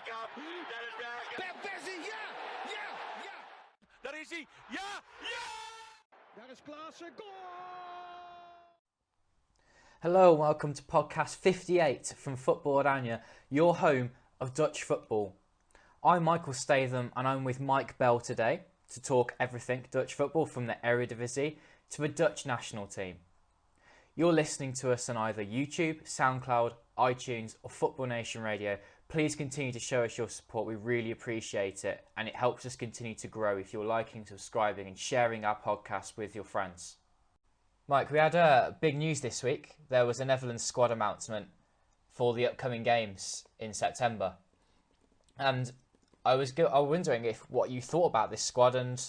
Bergkamp. Dennis Bergkamp. Perversie, ja! Ja! Ja! Daar is hij. Ja! Ja! Daar is Klaassen, goal! Hello and welcome to podcast 58 from Football-Oranje, your home of Dutch football. I'm Michael Statham and I'm with Mike Bell today to talk everything Dutch football from the Eredivisie to the Dutch national team. You're listening to us on either YouTube, SoundCloud, iTunes or Football Nation Radio. Please continue to show us your support. We really appreciate it and it helps us continue to grow if you're liking, subscribing and sharing our podcast with your friends. Mike, we had big news this week. There was a Netherlands squad announcement for the upcoming games in September. And I was wondering what you thought about this squad and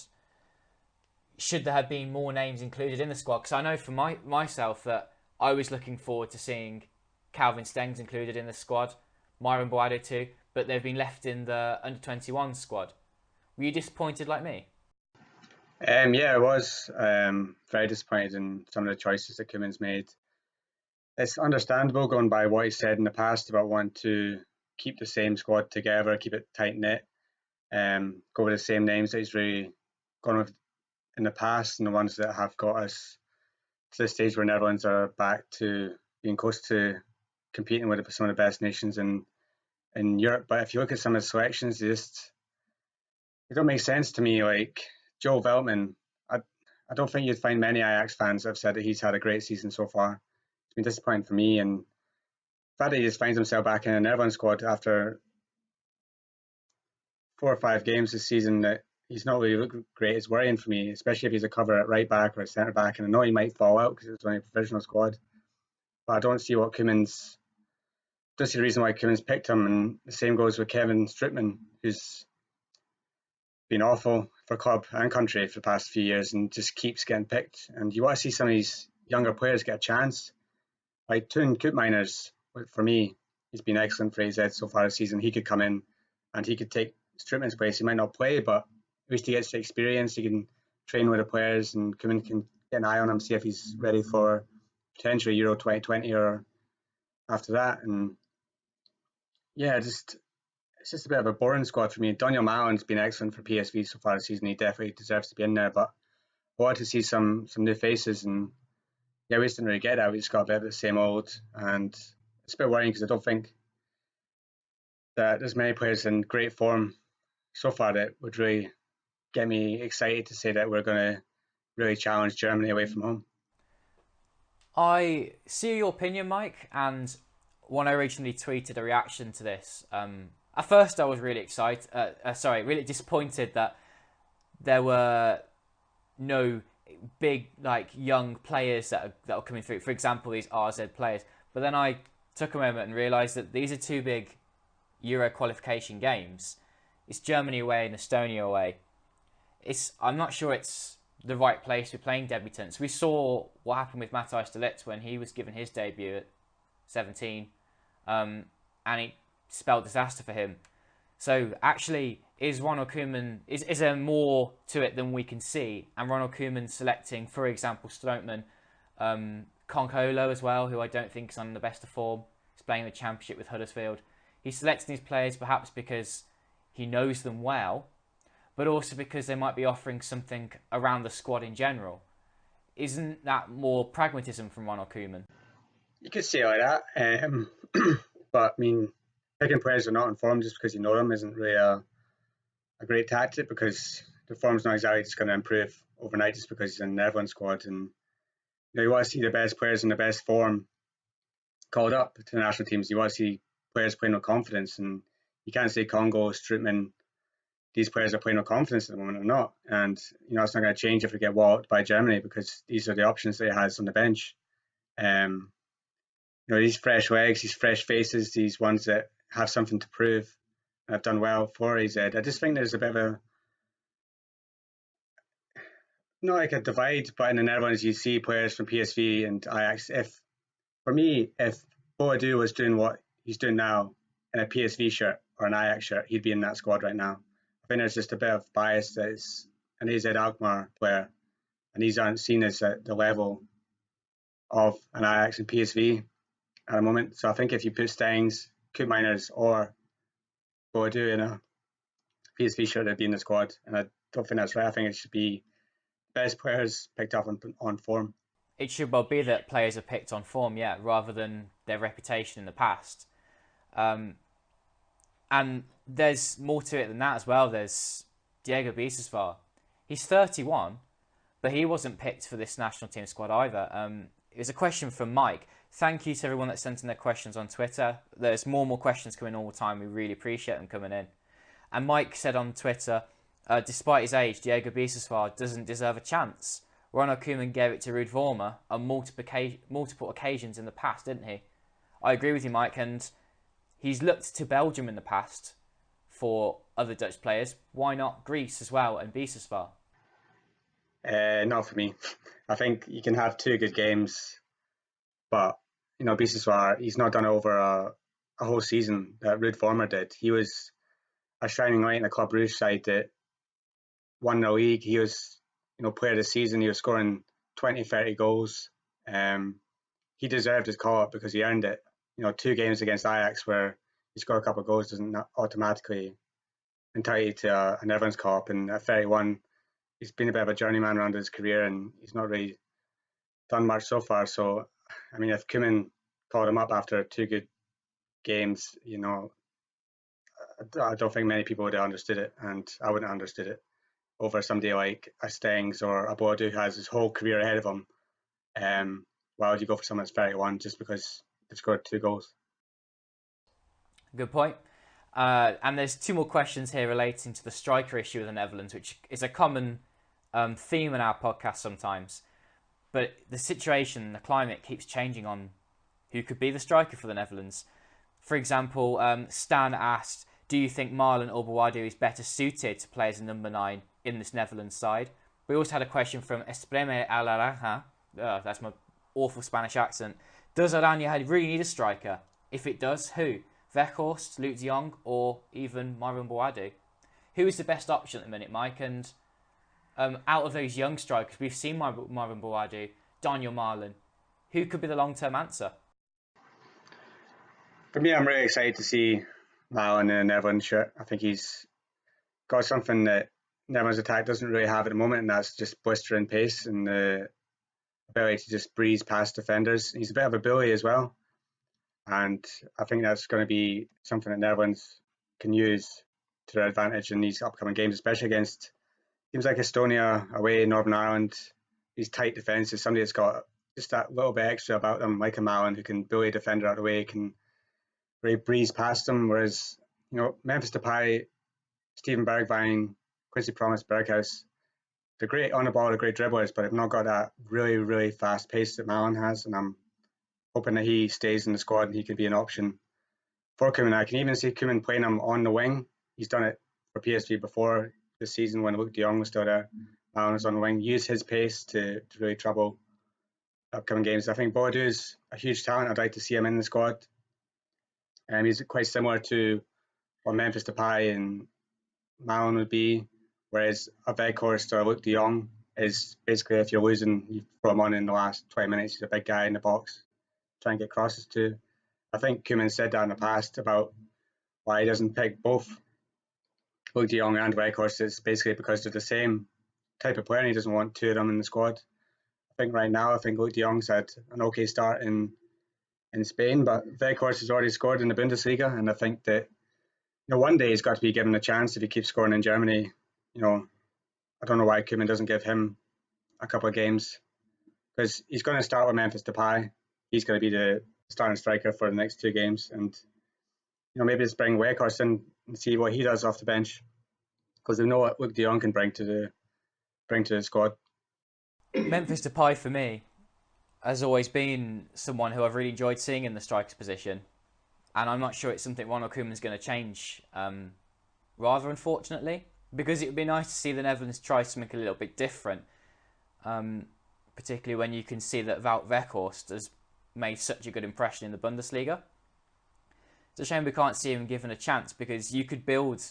should there have been more names included in the squad? Because I know for myself that I was looking forward to seeing Calvin Stengs included in the squad, Myron Boado too, but they've been left in the under-21 squad. Were you disappointed like me? Yeah, I was very disappointed in some of the choices that Koeman's made. It's understandable going by what he said in the past about wanting to keep the same squad together, keep it tight-knit, go with the same names that he's really gone with in the past and the ones that have got us to the stage where Netherlands are back to being close to competing with some of the best nations in Europe. But if you look at some of the selections, they don't make sense to me. Like Joel Veltman, I don't think you'd find many Ajax fans that have said that he's had a great season so far. It's been disappointing for me, and the fact that he just finds himself back in a Netherlands squad after 4 or 5 games this season that he's not really looking great is worrying for me, especially if he's a cover at right back or a centre back. And I know he might fall out because it's only a provisional squad, but I don't see the reason why Koeman's picked him. And the same goes with Kevin Strootman, who's been awful for club and country for the past few years and just keeps getting picked. And you want to see some of these younger players get a chance. Like Toon Koopmeiners, for me, he's been excellent for AZ so far this season. He could come in and he could take Strootman's place. He might not play, but at least he gets the experience. He can train with the players and Koeman can get an eye on him, see if he's ready for potentially Euro 2020 or after that. And yeah, it's just a bit of a boring squad for me. Daniel Malen's been excellent for PSV so far this season. He definitely deserves to be in there, but I wanted to see some new faces, and yeah, we just didn't really get that. We just got a bit of the same old, and it's a bit worrying because I don't think that there's many players in great form so far that would really get me excited to say that we're going to really challenge Germany away from home. I see your opinion, Mike, and when I originally tweeted a reaction to this, at first I was really really disappointed that there were no big young players that are coming through. For example, these RZ players. But then I took a moment and realised that these are 2 big Euro qualification games. It's Germany away and Estonia away. I'm not sure it's the right place for playing debutants. We saw what happened with Matthijs de Ligt when he was given his debut at 17, and it spelled disaster for him. So actually, is Ronald Koeman, is there more to it than we can see? And Ronald Koeman selecting, for example, Strootman, Konkolo as well, who I don't think is on the best of form. He's playing the Championship with Huddersfield. He's selecting these players perhaps because he knows them well, but also because they might be offering something around the squad in general. Isn't that more pragmatism from Ronald Koeman? You could say it like that, but I mean, picking players who are not informed just because you know them isn't really a great tactic, because the form's not exactly just going to improve overnight just because he's in the Netherlands squad. And you want to see the best players in the best form called up to the national teams. You want to see players playing with confidence, and you can't say Congo, Strootman, these players are playing with confidence at the moment or not. And it's not going to change if we get walloped by Germany, because these are the options that he has on the bench. These fresh legs, these fresh faces, these ones that have something to prove and have done well for AZ. I just think there's a bit of not like a divide, but in the Netherlands you see players from PSV and Ajax. If Boadu was doing what he's doing now in a PSV shirt or an Ajax shirt, he'd be in that squad right now. I think there's just a bit of bias that it's an AZ Alkmaar player, and these aren't seen as at the level of an Ajax and PSV at the moment. So I think if you put Stengs, Koopmeiners or Boadu in a PSV shirt to be in the squad, and I don't think that's right. I think it should be best players picked up on form. It should well be that players are picked on form, yeah, rather than their reputation in the past. And there's more to it than that as well. There's Diego Bisesvar. He's 31, but he wasn't picked for this national team squad either. It was a question from Mike. Thank you to everyone that sent in their questions on Twitter. There's more and more questions coming all the time. We really appreciate them coming in. And Mike said on Twitter, despite his age, Diego Bisesvar doesn't deserve a chance. Ronald Koeman gave it to Ruud Vormer on multiple occasions in the past, didn't he? I agree with you, Mike, and he's looked to Belgium in the past for other Dutch players. Why not Greece as well and Bisesvar? Not for me. I think you can have 2 good games, but Bisesvar, he's not done it over a whole season that Ruud Vormer did. He was a shining light in the Club Rouge side that won the league. He was, player of the season. He was scoring 20, 30 goals. He deserved his call up because he earned it. 2 games against Ajax where he scored a couple of goals doesn't automatically entitle you to a Netherlands call up. And at 31, he's been a bit of a journeyman around his career and he's not really done much so far. So, I mean, if Koeman called him up after 2 good games, I don't think many people would have understood it, and I wouldn't have understood it over somebody like a Stengs or a Boadu who has his whole career ahead of him. Why would you go for someone that's 31 just because they've scored 2 goals? Good point. And there's 2 more questions here relating to the striker issue with the Netherlands, which is a common theme in our podcast sometimes. But the situation, the climate keeps changing on who could be the striker for the Netherlands. For example, Stan asked, do you think Marlon or Boadu is better suited to play as a number 9 in this Netherlands side? We also had a question from Espreme Alaranja. That's my awful Spanish accent. Does Aranja really need a striker? If it does, who? Weghorst, Luc de Jong, or even Marlon Boadu? Who is the best option at the minute, Mike? And out of those young strikers, we've seen Marlon Boadu, Daniel Marlon. Who could be the long-term answer? For me, I'm really excited to see Marlon in a Netherlands shirt. I think he's got something that Netherlands attack doesn't really have at the moment, and that's just blistering pace and the ability to just breeze past defenders. He's a bit of a bully as well, and I think that's going to be something that Netherlands can use to their advantage in these upcoming games, especially against teams like Estonia, away, Northern Ireland. These tight defences, somebody that's got just that little bit extra about them, like a Marlon, who can bully a defender out of the way, can really breeze past them. Whereas, Memphis Depay, Steven Bergwijn, Quincy Promes, Berghuis, they're great on the ball, they're great dribblers, but they've not got that really, really fast pace that Marlon has. And I'm hoping that he stays in the squad and he could be an option for Koeman. I can even see Koeman playing him on the wing. He's done it for PSV before this season when Luc de Jong was still there. Marlon was on the wing. Use his pace to really trouble upcoming games. I think Boadu is a huge talent. I'd like to see him in the squad. He's quite similar to what Memphis Depay and Marlon would be, whereas a Weghorst or Luc de Jong is basically, if you're losing, you throw him on in the last 20 minutes. He's a big guy in the box, try and get crosses to. I think Koeman said that in the past about why he doesn't pick both Luc de Jong and Weghorst. It's basically because they're the same type of player and he doesn't want 2 of them in the squad. I think right now, Luc de Jong's had an okay start in Spain, but Weghorst has already scored in the Bundesliga, and I think that one day he's got to be given a chance if he keeps scoring in Germany. I don't know why Koeman doesn't give him a couple of games, because he's going to start with Memphis Depay. He's going to be the starting striker for the next 2 games, and maybe just bring Weghorst in and see what he does off the bench, because they know what Luc de Jong can bring to the squad. Memphis Depay for me has always been someone who I've really enjoyed seeing in the striker's position, and I'm not sure it's something Ronald Koeman's going to change, rather unfortunately, because it would be nice to see the Netherlands try something a little bit different, particularly when you can see that Wout Weghorst has made such a good impression in the Bundesliga. It's a shame we can't see him given a chance, because you could build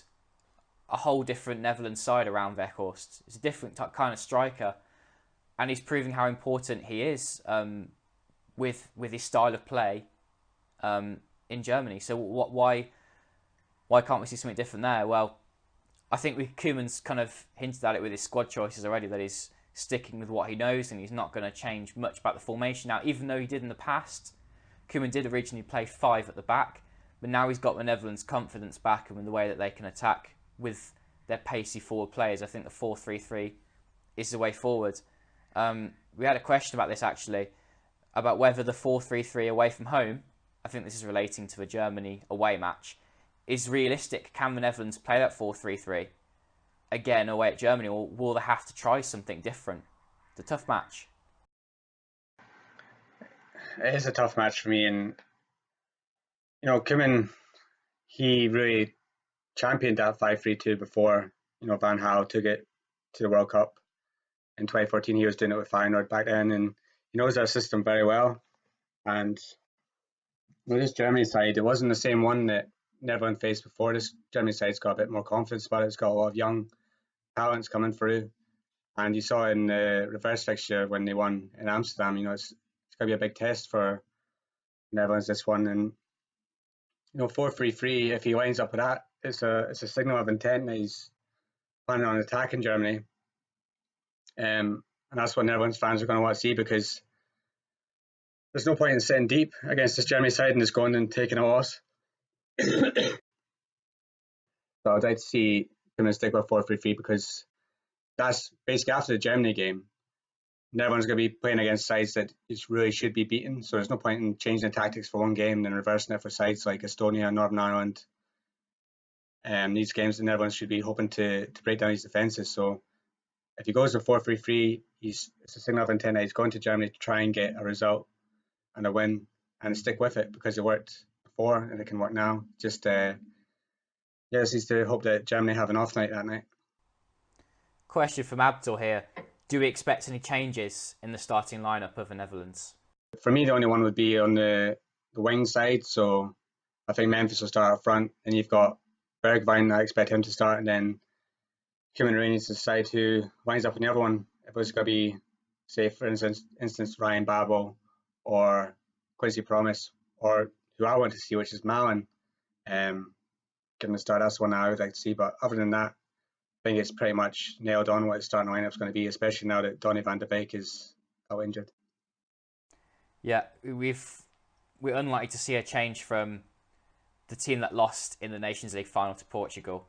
a whole different Netherlands side around Weghorst. It's a different kind of striker, and he's proving how important he is with his style of play in Germany. So why Why can't we see something different there? Well, I think Koeman's kind of hinted at it with his squad choices already, that he's sticking with what he knows and he's not going to change much about the formation. Now, even though he did in the past, Koeman did originally play 5 at the back, but now he's got the Netherlands' confidence back and in the way that they can attack with their pacey forward players. I think the 4-3-3 is the way forward. We had a question about this actually, about whether the 4-3-3 away from home, I think this is relating to a Germany away match, is realistic. Can the Netherlands play that 4-3-3 again away at Germany, or will they have to try something different? It's a tough match. It is a tough match for me, and Koeman, he really championed that 5-3-2 before Van Gaal took it to the World Cup in 2014. He was doing it with Feyenoord back then, and he knows our system very well. And this Germany side, it wasn't the same one that Netherlands faced before. This Germany side's got a bit more confidence about it. It's got a lot of young talents coming through, and you saw in the reverse fixture when they won in Amsterdam. It's going to be a big test for Netherlands, this one. And 4-3-3, if he lines up with that, it's a signal of intent that he's planning on attacking Germany. And that's what Netherlands fans are going to want to see, because there's no point in sitting deep against this Germany side and just going and taking a loss. So I'd like to see him stick with 4-3-3, because that's basically after the Germany game. Netherlands going to be playing against sides that really should be beaten. So there's no point in changing the tactics for one game and then reversing it for sides like Estonia, Northern Ireland. These games, the Netherlands should be hoping to break down his defences. So if he goes to 4-3-3, it's a signal of intent that he's going to Germany to try and get a result and a win and stick with it, because it worked before and it can work now. Just needs to hope that Germany have an off night that night. Question from Abdul here. Do we expect any changes in the starting lineup of the Netherlands? For me, the only one would be on the wing side. So I think Memphis will start up front, and you've got Bergwijn. I expect him to start, and then Koeman really needs to decide who lines up in the other one. If it was going to be, say, for instance, Ryan Babel or Quincy Promes, or who I want to see, which is Malen, give him a start. That's the one I would like to see. But other than that, I think it's pretty much nailed on what his starting lineup's going to be, especially now that Donny van de Beek is out injured. Yeah, we're unlikely to see a change from the team that lost in the Nations League final to Portugal.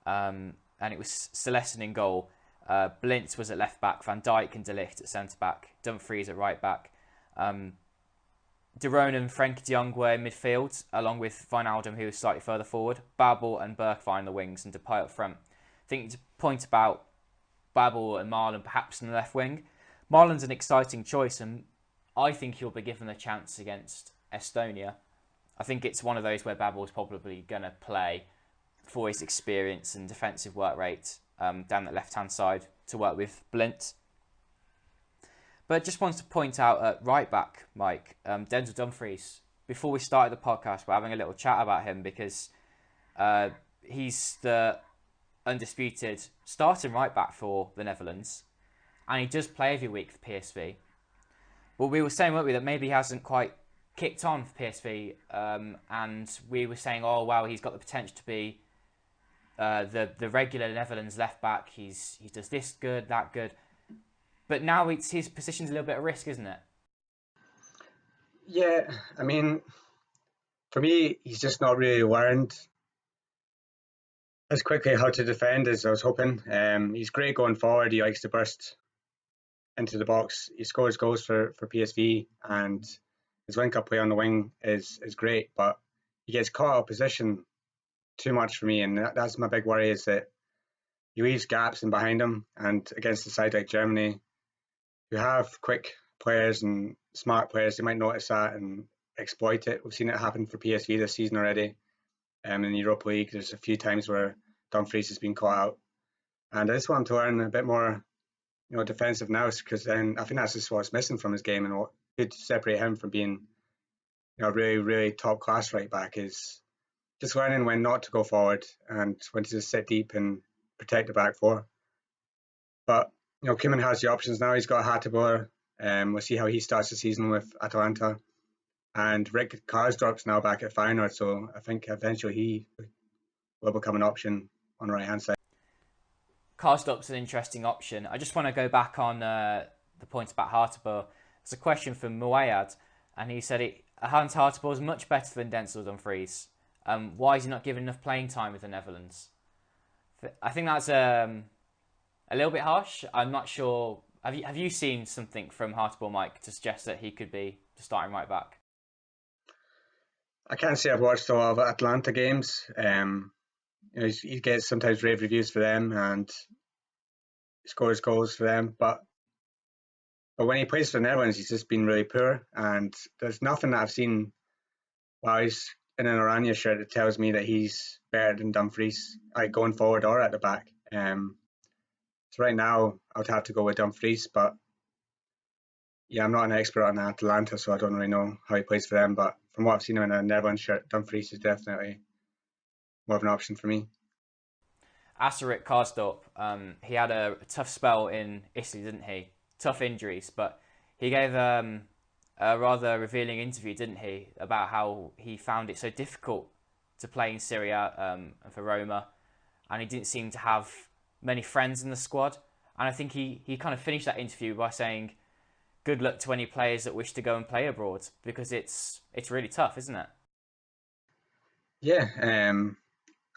And it was Celestin in goal. Blintz was at left back, Van Dijk and De Ligt at centre back, Dumfries at right back. De Roon and Frenkie de Jong were in midfield, along with Wijnaldum, who was slightly further forward. Babel and Bergwijn in the wings, and Depay up front. I think to point about Babel and Malen perhaps in the left wing. Marlen's an exciting choice, and I think he'll be given a chance against Estonia. I think it's one of those where Babel's probably going to play for his experience and defensive work rate down the left-hand side to work with Blint. But just wanted to point out at right back, Mike, Denzel Dumfries. Before we started the podcast, we're having a little chat about him because he's the undisputed starting right back for the Netherlands, and he does play every week for PSV. But we were saying, weren't we, that maybe he hasn't quite kicked on for PSV, and we were saying, oh wow, he's got the potential to be the regular Netherlands left back. He does this good, that good, but now his position's a little bit at risk, isn't it? Yeah, I mean, for me, he's just not really learned as quickly how to defend as I was hoping. He's great going forward. He likes to burst into the box. He scores goals for PSV, and his link-up play on the wing is great, but he gets caught out of position too much for me, and that's my big worry, is that he leaves gaps in behind him, and against a side like Germany, who have quick players and smart players, they might notice that and exploit it. We've seen it happen for PSV this season already. In the Europa League, there's a few times where Dumfries has been caught out, and I just want him to learn a bit more, defensive nous, because then I think that's just what's missing from his game, and what could separate him from being, really, really top class right back is just learning when not to go forward and when to just sit deep and protect the back four. But Koeman has the options now. He's got Hateboer. We'll see how he starts the season with Atalanta. And Rick Karsdorp's now back at Feyenoord, so I think eventually he will become an option on the right hand side. Karsdorp's an interesting option. I just want to go back on the point about Hartlepool. There's a question from Muayad, and he said Hans Hartlepool is much better than Denzel Dumfries. Why is he not given enough playing time with the Netherlands? I think that's a little bit harsh. I'm not sure. Have you seen something from Hartlepool, Mike, to suggest that he could be the starting right back? I can't say I've watched a lot of Atlanta games. He gets sometimes rave reviews for them and scores goals for them, but when he plays for the Netherlands, he's just been really poor. And there's nothing that I've seen while he's in an Oranje shirt that tells me that he's better than Dumfries, going forward or at the back. So right now, I would have to go with Dumfries, but yeah, I'm not an expert on Atalanta, so I don't really know how he plays for them. But from what I've seen him in a Netherlands shirt, Dumfries is definitely more of an option for me. Asarik Karsdorp, he had a tough spell in Italy, didn't he? Tough injuries, but he gave a rather revealing interview, didn't he, about how he found it so difficult to play in Serie A and for Roma, and he didn't seem to have many friends in the squad. And I think he kind of finished that interview by saying, good luck to any players that wish to go and play abroad, because it's really tough, isn't it? Yeah,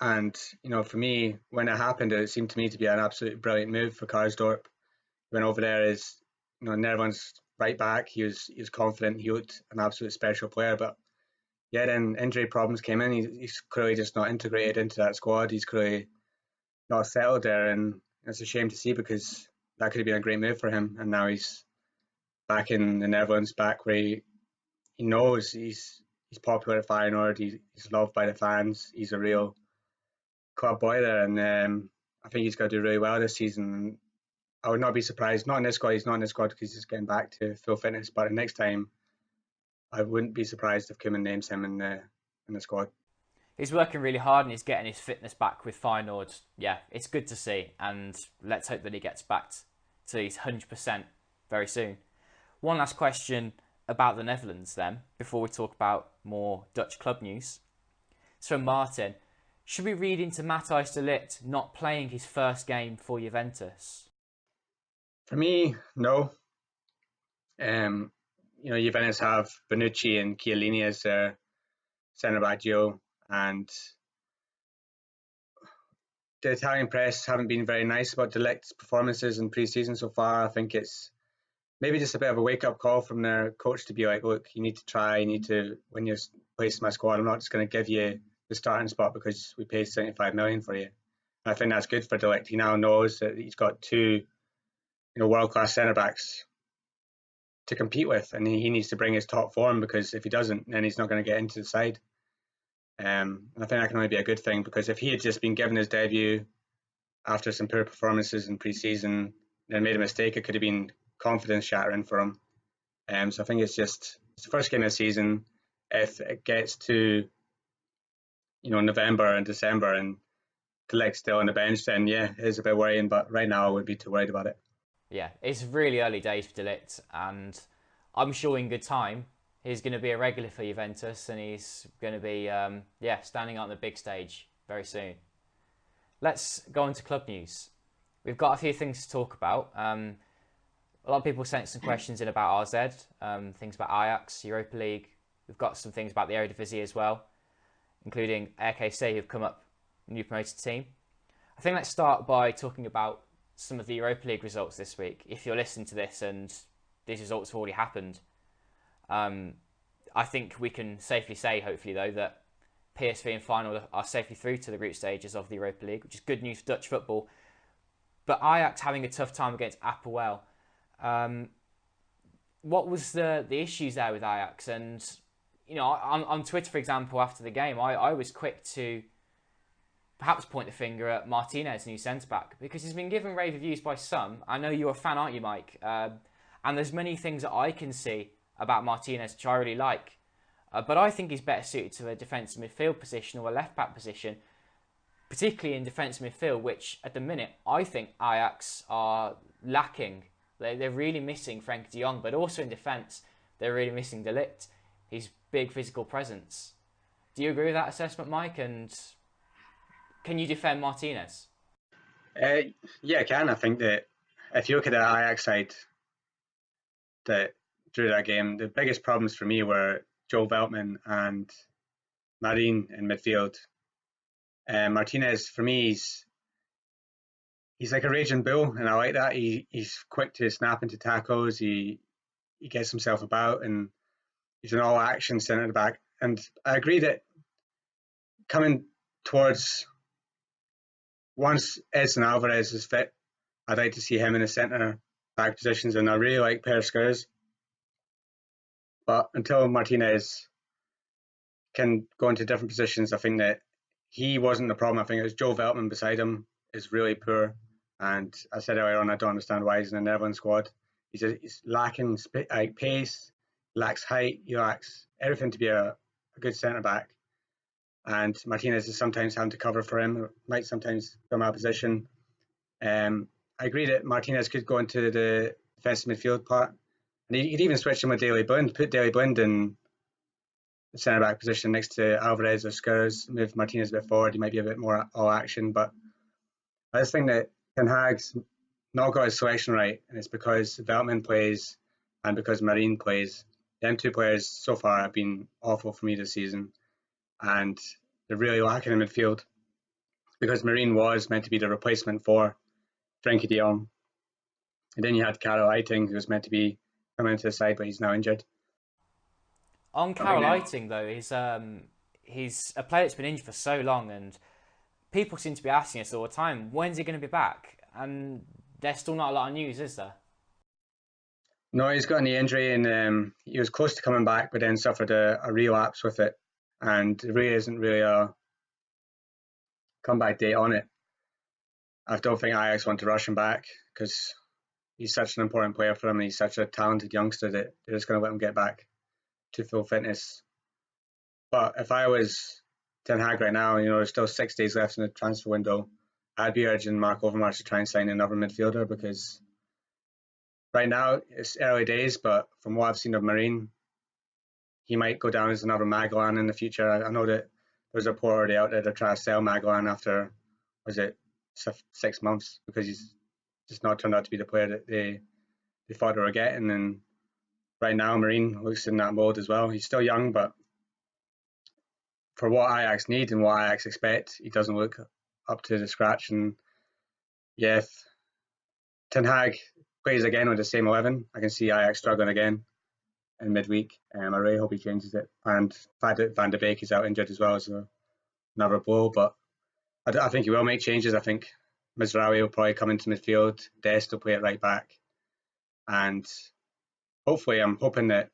and for me, when it happened, it seemed to me to be an absolutely brilliant move for Karsdorp. He went over there as Netherlands right back. He was confident. He looked an absolute special player, but yeah, then injury problems came in. He's clearly just not integrated into that squad. He's clearly not settled there, and it's a shame to see because that could have been a great move for him. And now he's back in the Netherlands, back where he knows he's popular at Feyenoord. He's loved by the fans. He's a real club boy there, and I think he's going to do really well this season. I would not be surprised. Not in this squad. He's not in this squad because he's getting back to full fitness. But the next time, I wouldn't be surprised if Koeman names him in the squad. He's working really hard and he's getting his fitness back with Feyenoord. Yeah, it's good to see, and let's hope that he gets back to his 100% very soon. One last question about the Netherlands then, before we talk about more Dutch club news. It's from Martin. Should we read into Matthijs de Ligt not playing his first game for Juventus? For me, no. Juventus have Bonucci and Chiellini as their centre-back duo, and the Italian press haven't been very nice about de Ligt's performances in pre-season so far. I think it's maybe just a bit of a wake-up call from their coach to be like, look, you need to try, when you're placed in my squad, I'm not just going to give you the starting spot because we paid 75 million for you. And I think that's good for de Ligt. He now knows that he's got two world-class centre-backs to compete with, and he needs to bring his top form, because if he doesn't, then he's not going to get into the side. And I think that can only be a good thing, because if he had just been given his debut after some poor performances in pre-season and made a mistake, it could have been confidence shattering for him. So I think it's the first game of the season. If it gets to November and December and de Ligt's still on the bench, then yeah, it is a bit worrying, but right now I wouldn't be too worried about it. Yeah, it's really early days for de Ligt, and I'm sure in good time he's going to be a regular for Juventus, and he's going to be standing out on the big stage very soon. Let's go on to club news. We've got a few things to talk about. A lot of people sent some questions in about RZ, things about Ajax, Europa League. We've got some things about the Eredivisie as well, including RKC, who've come up, new promoted team. I think let's start by talking about some of the Europa League results this week. If you're listening to this and these results have already happened, I think we can safely say, hopefully though, that PSV and Feyenoord are safely through to the group stages of the Europa League, which is good news for Dutch football. But Ajax having a tough time against Apoel. What was the issues there with Ajax? And on Twitter, for example, after the game, I was quick to perhaps point the finger at Martinez, new centre-back, because he's been given rave reviews by some. I know you're a fan, aren't you, Mike? And there's many things that I can see about Martinez which I really like. But I think he's better suited to a defensive midfield position or a left-back position, particularly in defensive midfield, which at the minute I think Ajax are lacking. They're really missing Frenkie de Jong, but also in defence, they're really missing de Ligt, his big physical presence. Do you agree with that assessment, Mike? And Can you defend Martinez? Yeah, I can. I think that if you look at the Ajax side that drew that game, the biggest problems for me were Joe Veltman and Marine in midfield. Martinez, for me, he's like a raging bull, and I like that. He's quick to snap into tackles. He gets himself about, and he's an all-action centre back. And I agree that coming towards once Edson Alvarez is fit, I'd like to see him in the centre back positions, and I really like Perez. But until Martinez can go into different positions, I think that he wasn't the problem. I think it was Joe Veltman beside him is really poor. And I said earlier on, I don't understand why he's in the Netherlands squad. He's lacking pace, lacks height, he lacks everything to be a good centre back. And Martinez is sometimes having to cover for him, might sometimes come out of position. I agree that Martinez could go into the defensive midfield part. And he could even switch him with Daley Blind, put Daley Blind in the centre back position next to Alvarez or Skurs, move Martinez a bit forward. He might be a bit more all action. But I just think that Ten Hag's not got his selection right, and it's because Veltman plays and because Marine plays. Them two players so far have been awful for me this season, and they're really lacking in midfield because Marine was meant to be the replacement for Frenkie de Jong. And then you had Karel Eiting, who was meant to be coming into the side, but he's now injured. On Karel Eiting, though, he's a player that's been injured for so long, and people seem to be asking us all the time, when's he going to be back? And there's still not a lot of news, is there? No, he's got a knee injury, and he was close to coming back, but then suffered a relapse with it. And there really isn't really a comeback date on it. I don't think Ajax want to rush him back because he's such an important player for them, and he's such a talented youngster that they're just going to let him get back to full fitness. But if I was Ten Hag right now, there's still 6 days left in the transfer window, I'd be urging Mark Overmars to try and sign another midfielder because right now it's early days, but from what I've seen of Marine, he might go down as another Magellan in the future. I know that there's a report already out there they're trying to sell Magellan after, 6 months because he's just not turned out to be the player that they thought they were getting. And right now, Marine looks in that mold as well. He's still young, but for what Ajax need and what Ajax expect, he doesn't look up to the scratch. And yeah, if Ten Hag plays again with the same 11, I can see Ajax struggling again in midweek. I really hope he changes it. And the fact that Van de Beek is out injured as well is another blow. But I think he will make changes. I think Mizraoui will probably come into midfield. Dest will play it right back. And hopefully, I'm hoping that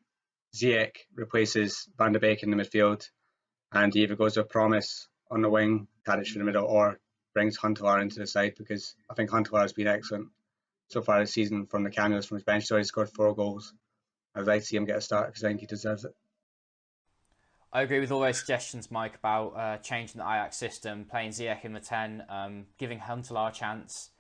Ziyech replaces Van de Beek in the midfield and he either goes with Promise on the wing, Tadic in the middle, or brings Huntelaar into the side because I think Huntelaar has been excellent so far this season from the cameos from his bench. So he scored 4 goals. I'd like to see him get a start because I think he deserves it. I agree with all those suggestions, Mike, about changing the Ajax system, playing Ziyech in the 10, giving Huntelaar a chance.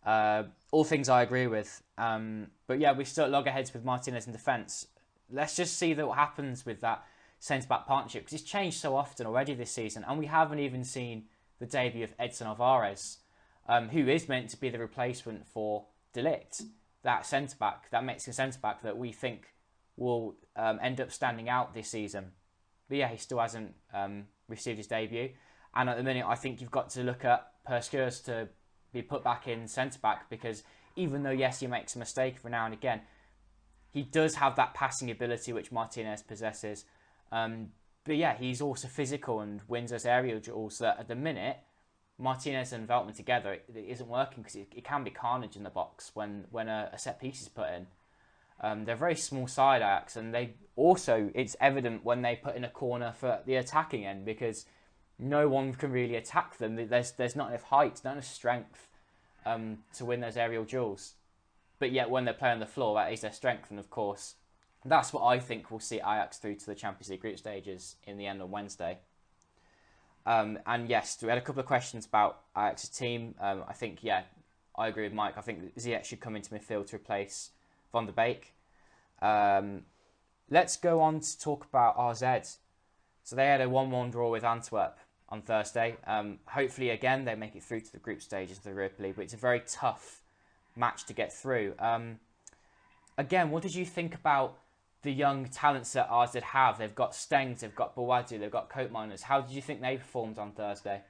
All things I agree with. But yeah, we've still got loggerheads with Martinez in defence. Let's just see what happens with that centre-back partnership because it's changed so often already this season, and we haven't even seen the debut of Edson Alvarez, who is meant to be the replacement for De Ligt, that centre-back, that Mexican centre-back that we think will end up standing out this season. But yeah, he still hasn't received his debut. And at the minute, I think you've got to look at Perskers to be put back in centre-back because even though, yes, he makes a mistake every now and again, he does have that passing ability which Martinez possesses. But yeah, he's also physical and wins those aerial duels that at the minute, Martinez and Veltman together, it isn't working because it can be carnage in the box when a set piece is put in. They're a very small side, Ajax, and it's evident when they put in a corner for the attacking end because no one can really attack them. There's not enough height, not enough strength to win those aerial duels. But yet when they play on the floor, that is their strength, and of course, that's what I think will see Ajax through to the Champions League group stages in the end on Wednesday. And yes, we had a couple of questions about Ajax's team. I think, yeah, I agree with Mike. I think Ziyech should come into midfield to replace Van de Beek. Let's go on to talk about RZ. So they had a 1-1 draw with Antwerp. on Thursday. Hopefully, again, they make it through to the group stages of the Europa League, but it's a very tough match to get through. Again, what did you think about the young talents that AZ have? They've got Stengs, they've got Bawadu, they've got Coat Miners. How did you think they performed on Thursday?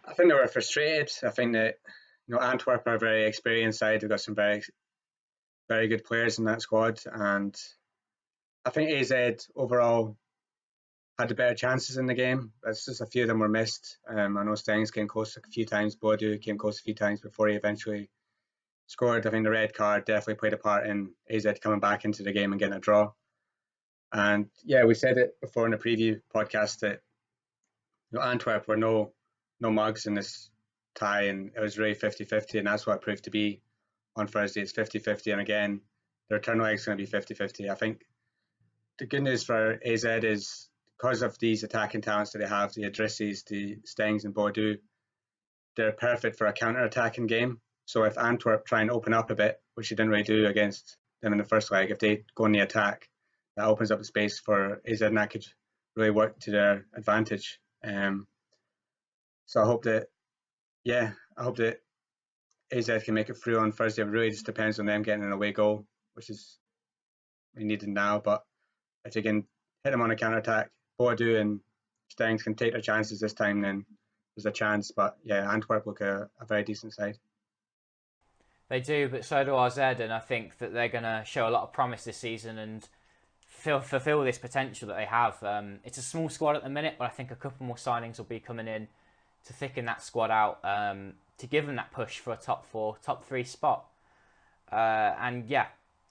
I think they were frustrated. I think that Antwerp are a very experienced side. They've got some very, very good players in that squad, and I think AZ overall had the better chances in the game. It's just a few of them were missed. I know Stengs came close a few times. Bawadu came close a few times before he eventually scored. I think the red card definitely played a part in AZ coming back into the game and getting a draw. And yeah, we said it before in the preview podcast that Antwerp were no mugs in this tie, and it was really 50-50, and that's what it proved to be on Thursday. It's 50-50, and again, the return leg is going to be 50-50. I think the good news for AZ is because of these attacking talents that they have, the Idrissis, the Stengs and Bawadu, they're perfect for a counter-attacking game. So if Antwerp try and open up a bit, which they didn't really do against them in the first leg, if they go on the attack, that opens up the space for AZ, and that could really work to their advantage. So I hope that AZ can make it through on Thursday. It really just depends on them getting an away goal, which is needed now. But if they can hit them on a counter-attack, Bawadu and Stengs can take their chances this time, then there's a chance. But yeah, Antwerp look a very decent side. They do, but so do AZ, and I think that they're going to show a lot of promise this season and fulfill this potential that they have. It's a small squad at the minute, but I think a couple more signings will be coming in to thicken that squad out, to give them that push for a top 4, top 3 spot. And yeah,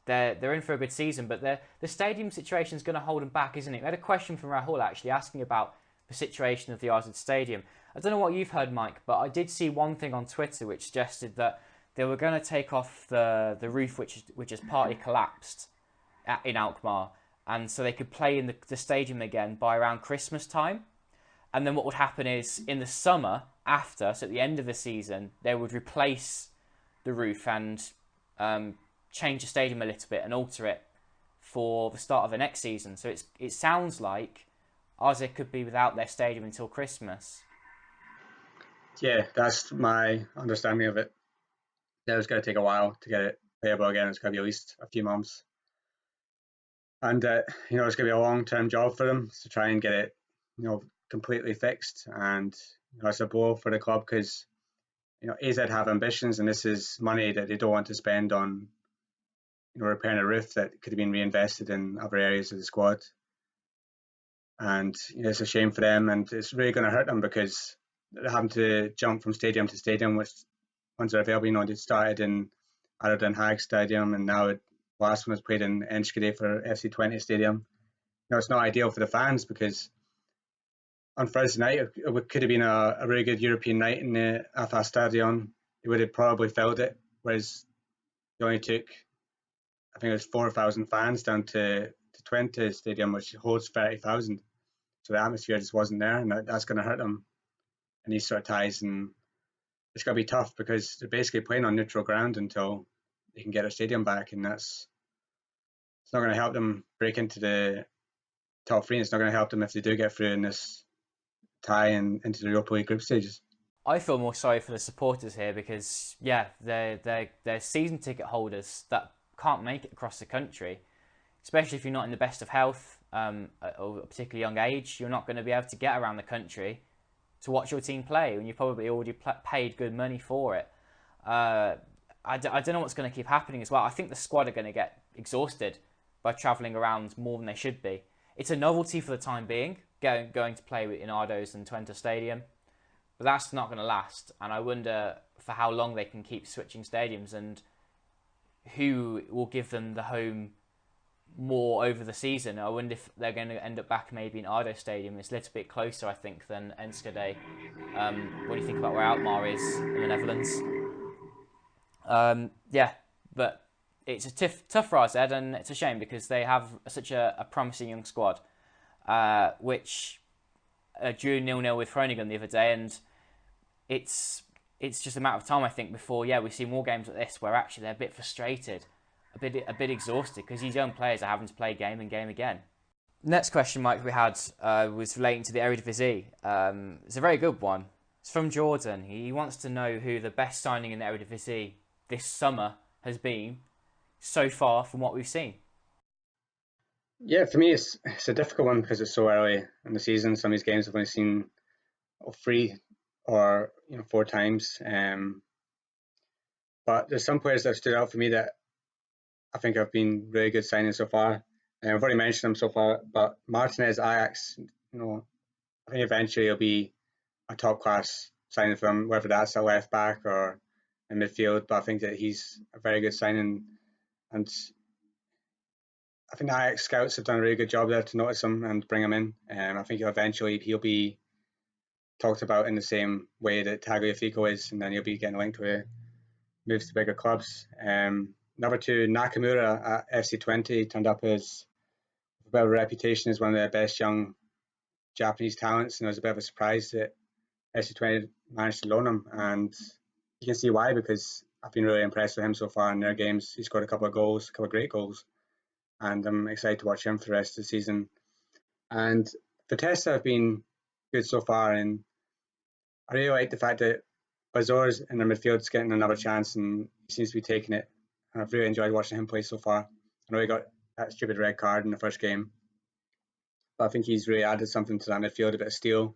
they're in for a good season, but the stadium situation is going to hold them back, isn't it? We had a question from Rahul actually asking about the situation of the AZ Stadium. I don't know what you've heard, Mike, but I did see one thing on Twitter which suggested that they were going to take off the roof which has partly collapsed in Alkmaar, and so they could play in the stadium again by around Christmas time. And then what would happen is in the summer after, so at the end of the season, they would replace the roof and change the stadium a little bit and alter it for the start of the next season. So it sounds like AZ could be without their stadium until Christmas. Yeah, that's my understanding of it. Yeah, it's going to take a while to get it playable again. It's going to be at least a few months. And, it's going to be a long-term job for them to try and get it, completely fixed. And it's a blow for the club because, AZ have ambitions, and this is money that they don't want to spend on, repairing a roof that could have been reinvested in other areas of the squad. And, it's a shame for them, and it's really going to hurt them because they're having to jump from stadium to stadium, which ones that are available. They started in Den Haag Stadium, and now the last one was played in Enschede for FC Twente Stadium. It's not ideal for the fans because on Thursday night it could have been a really good European night in the AFA Stadion. They would have probably filled it, whereas they only took, I think it was 4,000 fans down to Twente Stadium, which holds 30,000. So the atmosphere just wasn't there, and that's going to hurt them in these sort of ties. And it's going to be tough because they're basically playing on neutral ground until they can get their stadium back, and it's not going to help them break into the top 3. And it's not going to help them if they do get through in this tie and into the Europa League group stages. I feel more sorry for the supporters here because, yeah, they're season ticket holders that can't make it across the country, especially if you're not in the best of health or a particularly young age. You're not going to be able to get around the country to watch your team play when you've probably already paid good money for it. I don't know what's going to keep happening as well. I think the squad are going to get exhausted by travelling around more than they should be. It's a novelty for the time being, going to play in Ardo's and Twente Stadium, but that's not going to last. And I wonder for how long they can keep switching stadiums and who will give them the home more over the season. I wonder if they're going to end up back maybe in Ardo Stadium. It's a little bit closer, I think, than Enschede. What do you think about where Alkmaar is in the Netherlands? Yeah, but it's a tough for AZ, and it's a shame because they have such a promising young squad, which drew 0-0 with Groningen the other day, and it's just a matter of time, I think, before we see more games like this where actually they're a bit frustrated, a bit exhausted because these young players are having to play game and game again. Next question, Mike, we had was relating to the Eredivisie. It's a very good one. It's from Jordan. He wants to know who the best signing in the Eredivisie this summer has been so far from what we've seen. Yeah, for me, it's a difficult one because it's so early in the season. Some of these games I've only seen 3 or 4 times. But there's some players that have stood out for me that I think have been really good signings so far. And I've already mentioned them so far, but Martinez, Ajax, I think eventually he'll be a top class signing for them, whether that's a left back or in midfield. But I think that he's a very good signing, and I think the Ajax scouts have done a really good job there to notice him and bring him in. I think eventually he'll be talked about in the same way that Tagliafico is, and then he'll be getting linked with moves to bigger clubs. Number 2, Nakamura at FC20 turned up as a bit of a reputation as one of the best young Japanese talents, and it was a bit of a surprise that FC20 managed to loan him, and you can see why, because I've been really impressed with him so far in their games. He scored a couple of great goals, and I'm excited to watch him for the rest of the season. And Vitesse have been good so far, and I really like the fact that Bazor's in the midfield is getting another chance, and he seems to be taking it. And I've really enjoyed watching him play so far. I know he got that stupid red card in the first game, but I think he's really added something to that midfield, a bit of steel,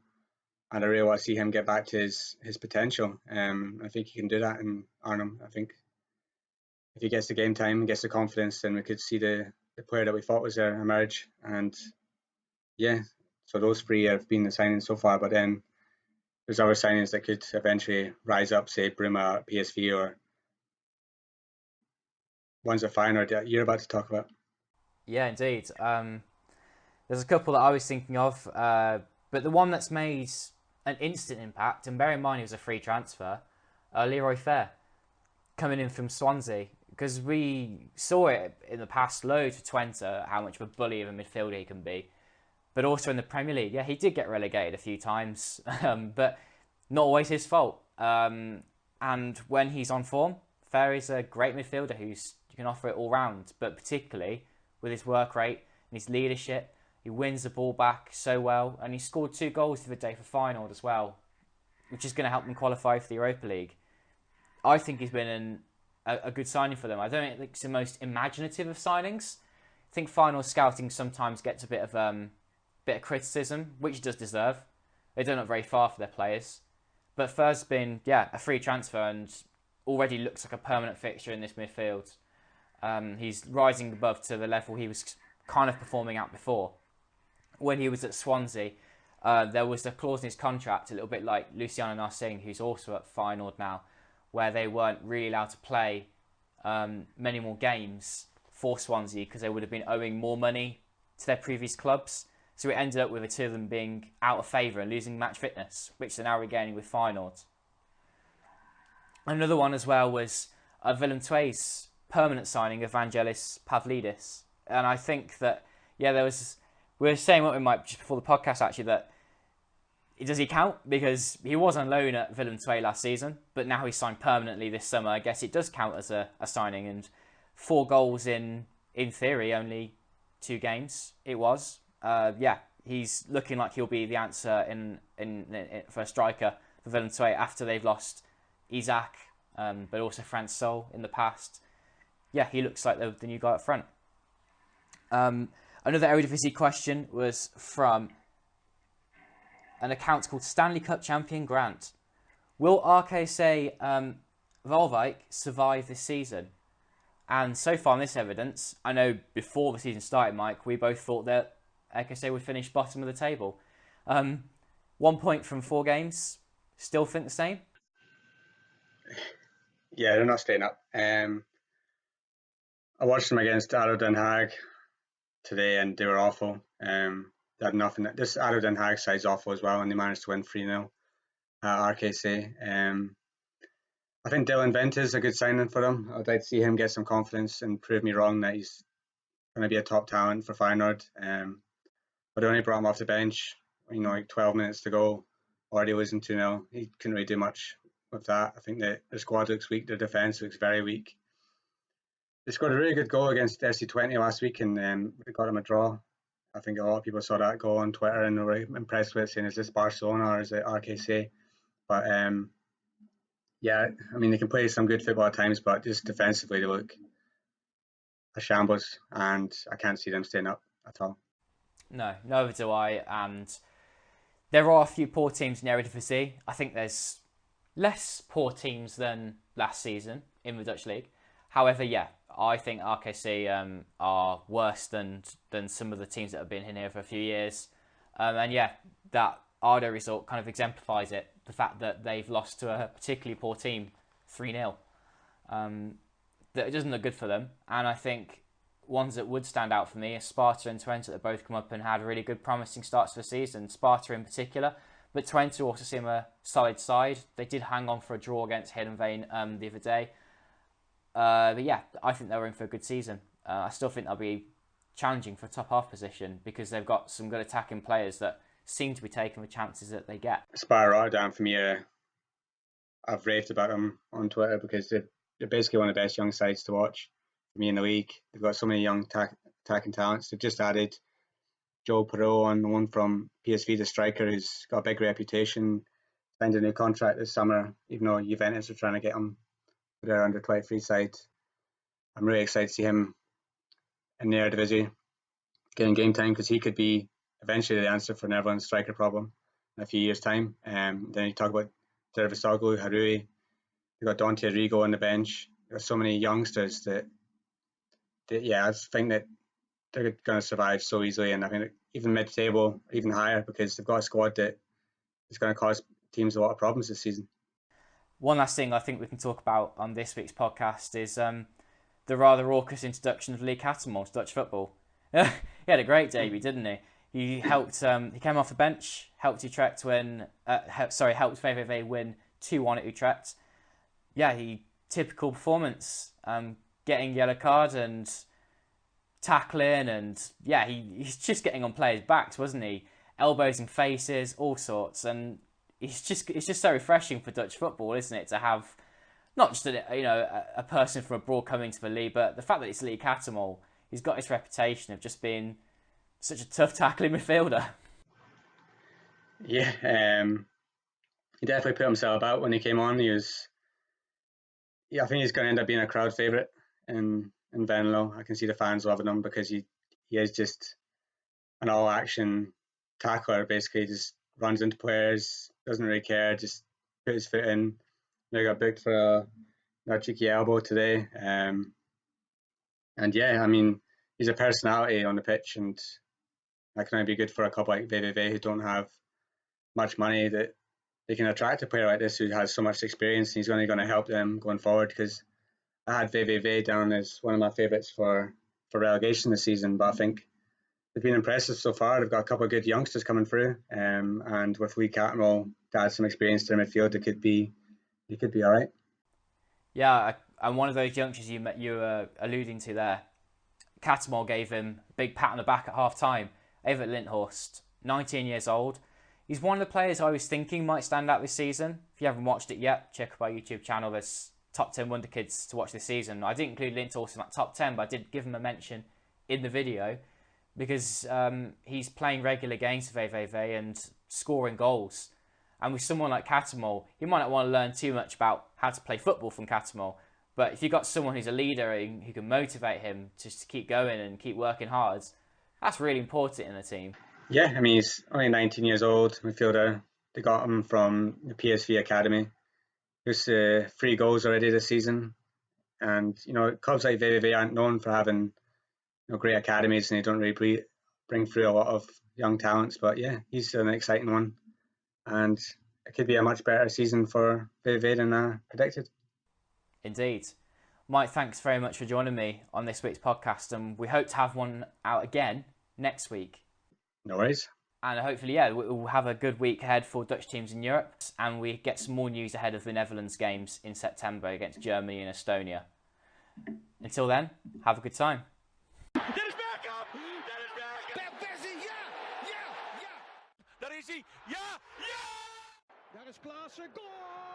and I really want to see him get back to his potential. I think he can do that in Arnhem. I think if he gets the game time, gets the confidence, then we could see the player that we thought was there emerge. And yeah, so those 3 have been the signings so far, but then there's other signings that could eventually rise up, say Bruma at PSV, or ones at Feyenoord that you're about to talk about. Yeah, indeed. There's a couple that I was thinking of, but the one that's made an instant impact, and bear in mind he was a free transfer, Leroy Fair, coming in from Swansea, because we saw it in the past loads with Twente, how much of a bully of a midfielder he can be. But also in the Premier League, yeah, he did get relegated a few times, but not always his fault. And when he's on form, Fair is a great midfielder you can offer it all round, but particularly with his work rate and his leadership, he wins the ball back so well, and he scored 2 goals the other day for Feyenoord as well, which is going to help them qualify for the Europa League. I think he's been a good signing for them. I don't think it's the most imaginative of signings. I think Feyenoord scouting sometimes gets a bit of criticism, which it does deserve. They don't look very far for their players. But Fair's been, a free transfer and already looks like a permanent fixture in this midfield. He's rising above to the level he was kind of performing at before. When he was at Swansea, there was a clause in his contract, a little bit like Luciano Narsing, who's also at Feyenoord now, where they weren't really allowed to play many more games for Swansea because they would have been owing more money to their previous clubs. So it ended up with the 2 of them being out of favour and losing match fitness, which they're now regaining with Feyenoord. Another one as well was Willem II's permanent signing of Vangelis Pavlidis. And I think that, we were saying what we might just before the podcast actually, that does he count? Because he was on loan at Willem II last season, but now he's signed permanently this summer. I guess it does count as a signing, and 4 goals in theory, only 2 games it was. He's looking like he'll be the answer in for a striker for Willem II after they've lost Isaac, but also Franz Sol in the past. Yeah, he looks like the new guy up front. Another Eredivisie question was from an account called Stanley Cup Champion Grant. Will RKC Volwijk survive this season? And so far in this evidence, I know before the season started, Mike, we both thought that RKC would finish bottom of the table. 1 point from 4 games. Still think the same? Yeah, they're not staying up. I watched them against ADO Den Haag today, and they were awful. They had nothing. This ADO Den Haag side's awful as well, and they managed to win 3-0 at RKC. I think Dylan Vente is a good signing for them. I'd like to see him get some confidence and prove me wrong that he's going to be a top talent for Feyenoord. But they only brought him off the bench, like 12 minutes to go, already losing 2-0. He couldn't really do much with that. I think that their squad looks weak, their defence looks very weak. They scored a really good goal against FC20 last week, and they got him a draw. I think a lot of people saw that goal on Twitter and were impressed with it, saying, is this Barcelona or is it RKC? But yeah, I mean, they can play some good football at times, but just defensively they look a shambles, and I can't see them staying up at all. No, neither do I. And there are a few poor teams in the Eredivisie. I think there's less poor teams than last season in the Dutch league. However, yeah, I think RKC are worse than some of the teams that have been in here for a few years. And yeah, that Ardo result kind of exemplifies it. The fact that they've lost to a particularly poor team 3-0. That it doesn't look good for them. And I think ones that would stand out for me are Sparta and Twente, that both come up and had really good promising starts to the season. Sparta in particular. But Twente also seem a solid side. They did hang on for a draw against Heerenveen the other day. But yeah, I think they were in for a good season. I still think they'll be challenging for a top half position because they've got some good attacking players that seem to be taking the chances that they get. Sparta Rotterdam, for me, I've raved about them on Twitter because they're basically one of the best young sides to watch for me in the league. They've got so many young attacking talents. They've just added Joe Perot on, the one from PSV, the striker, who's got a big reputation, signed a new contract this summer, even though Juventus are trying to get him for their under-23 side. I'm really excited to see him in the Eredivisie getting game time, because he could be eventually the answer for Netherlands' striker problem in a few years' time. Then you talk about Dervisoglu, Harui, you've got Dante Rigo on the bench. There's so many youngsters that yeah, I think that they're going to survive so easily, and I think even mid-table, even higher, because they've got a squad that is going to cause teams a lot of problems this season. One last thing I think we can talk about on this week's podcast is the rather raucous introduction of Lee Cattermole to Dutch football. He had a great debut, didn't he? He helped. He came off the bench, helped Utrecht win. Helped VVV win 2-1 at Utrecht. Yeah, typical performance. Getting yellow card and tackling, and yeah, he's just getting on players' backs, wasn't he? Elbows and faces, all sorts, and it's just so refreshing for Dutch football, isn't it, to have not just a person from abroad coming to the league, but the fact that it's Lee Cattermole. He's got his reputation of just being such a tough tackling midfielder. Yeah, he definitely put himself out when he came on. I think he's going to end up being a crowd favourite in Venlo. I can see the fans loving him because he is just an all-action tackler. Basically, just runs into players, doesn't really care, just put his foot in. They got booked for a cheeky elbow today. And yeah, I mean, he's a personality on the pitch, and that can only be good for a club like VVV who don't have much money, that they can attract a player like this who has so much experience, and he's only going to help them going forward, because I had VVV down as one of my favourites for relegation this season, but I think they've been impressive so far. They've got a couple of good youngsters coming through, and with Lee Cattermole to add some experience to their midfield, it could be all right. Yeah, and one of those youngsters you were alluding to there, Cattermole gave him a big pat on the back at half-time. Evert Lindhorst, 19 years old. He's one of the players I was thinking might stand out this season. If you haven't watched it yet, check out our YouTube channel. There's top 10 wonder kids to watch this season. I didn't include Lindhorst in that top 10, but I did give him a mention in the video because he's playing regular games for VVV and scoring goals. And with someone like Cattermole, he might not want to learn too much about how to play football from Cattermole. But if you've got someone who's a leader who can motivate him just to keep going and keep working hard, that's really important in a team. Yeah, I mean, he's only 19 years old, midfielder. They got him from the PSV Academy. There's 3 goals already this season. And, clubs like VVV aren't known for having great academies, and they don't really bring through a lot of young talents. But yeah, he's an exciting one. And it could be a much better season for VVV than I predicted. Indeed. Mike, thanks very much for joining me on this week's podcast, and we hope to have one out again next week. No worries. And hopefully, yeah, we'll have a good week ahead for Dutch teams in Europe, and we get some more news ahead of the Netherlands games in September against Germany and Estonia. Until then, have a good time. Dat is Bergkamp! Dat is Bergkamp! Perversie, ja! Daar is hij! Ja! Ja! Daar is Klaassen, goal!